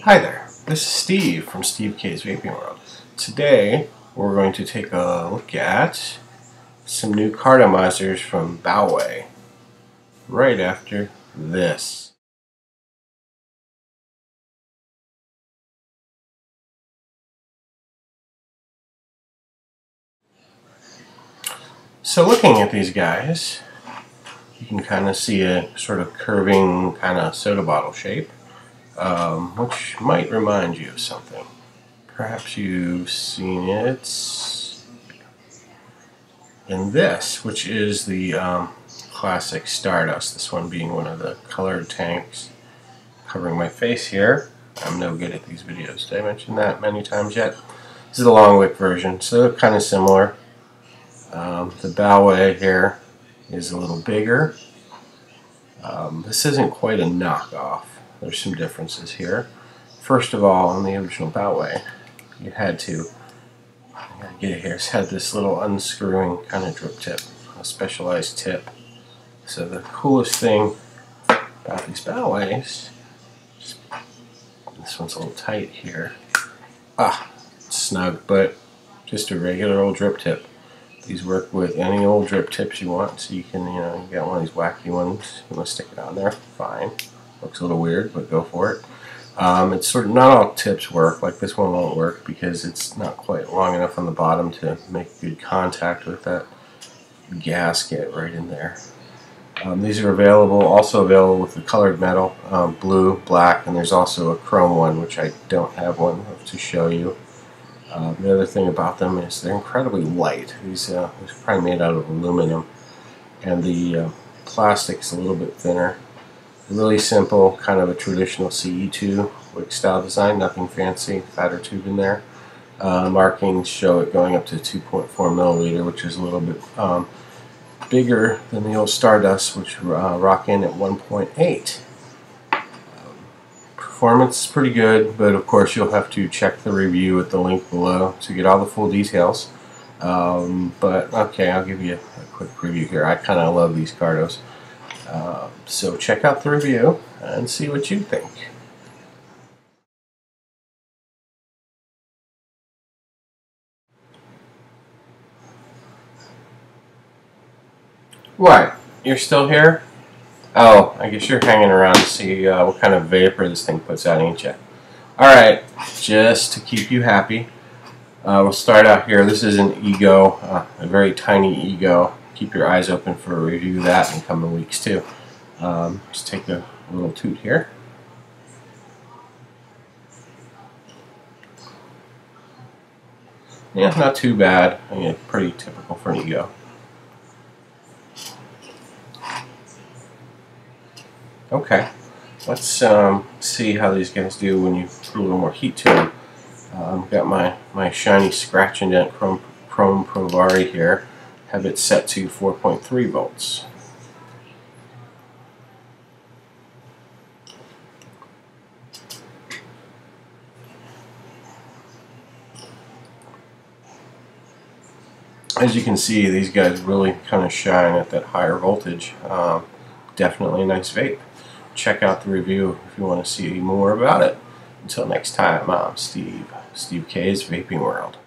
Hi there, this is Steve from Steve K's Vaping World. Today we're going to take a look at some new Cartomizers from Bauway right after this. So looking at these guys, you can kind of see a sort of curving kind of soda bottle shape, which might remind you of something. Perhaps you've seen it in this, which is the classic Stardust, this one being one of the colored tanks covering my face here. I'm no good at these videos. Did I mention that many times yet? This is the long wick version, so they're kind of similar. The Bauway here is a little bigger. This isn't quite a knockoff. There's some differences here. First of all, on the original Bauway, you had to, I gotta get it here, it's had this little unscrewing kind of drip tip, a specialized tip. So the coolest thing about these Bauways, this one's a little tight here. It's snug, but just a regular old drip tip. These work with any old drip tips you want, so you can, you got one of these wacky ones, you want to stick it on there, fine. Looks a little weird, but go for it. It's sort of, not all tips work, like this one won't work because it's not quite long enough on the bottom to make good contact with that gasket right in there. These are also available with the colored metal, blue, black, and there's also a chrome one, which I don't have one to show you. The other thing about them is they're incredibly light. These are probably made out of aluminum, and the plastic is a little bit thinner. Really simple, kind of a traditional CE2 wick style design, nothing fancy, fatter tube in there. Markings show it going up to 2.4 milliliter, which is a little bit bigger than the old Stardust, which rock in at 1.8. Performance is pretty good, but of course you'll have to check the review at the link below to get all the full details. But okay, I'll give you a quick review here. I kind of love these Cartos. So check out the review and see what you think. What? You're still here? Oh, I guess you're hanging around to see what kind of vapor this thing puts out, ain't you? Alright, just to keep you happy, we'll start out here. This is an Ego, a very tiny Ego. Keep your eyes open for a review of that in coming weeks too. Just take a little toot here. Yeah, not too bad. I mean, pretty typical for an Ego. Okay, let's see how these guys do when you put a little more heat to them. Got my shiny scratch indent chrome Provari here. Have it set to 4.3 volts. As you can see, these guys really kind of shine at that higher voltage. Definitely a nice vape. Check out the review if you want to see more about it. Until next time, I'm Steve K's Vaping World.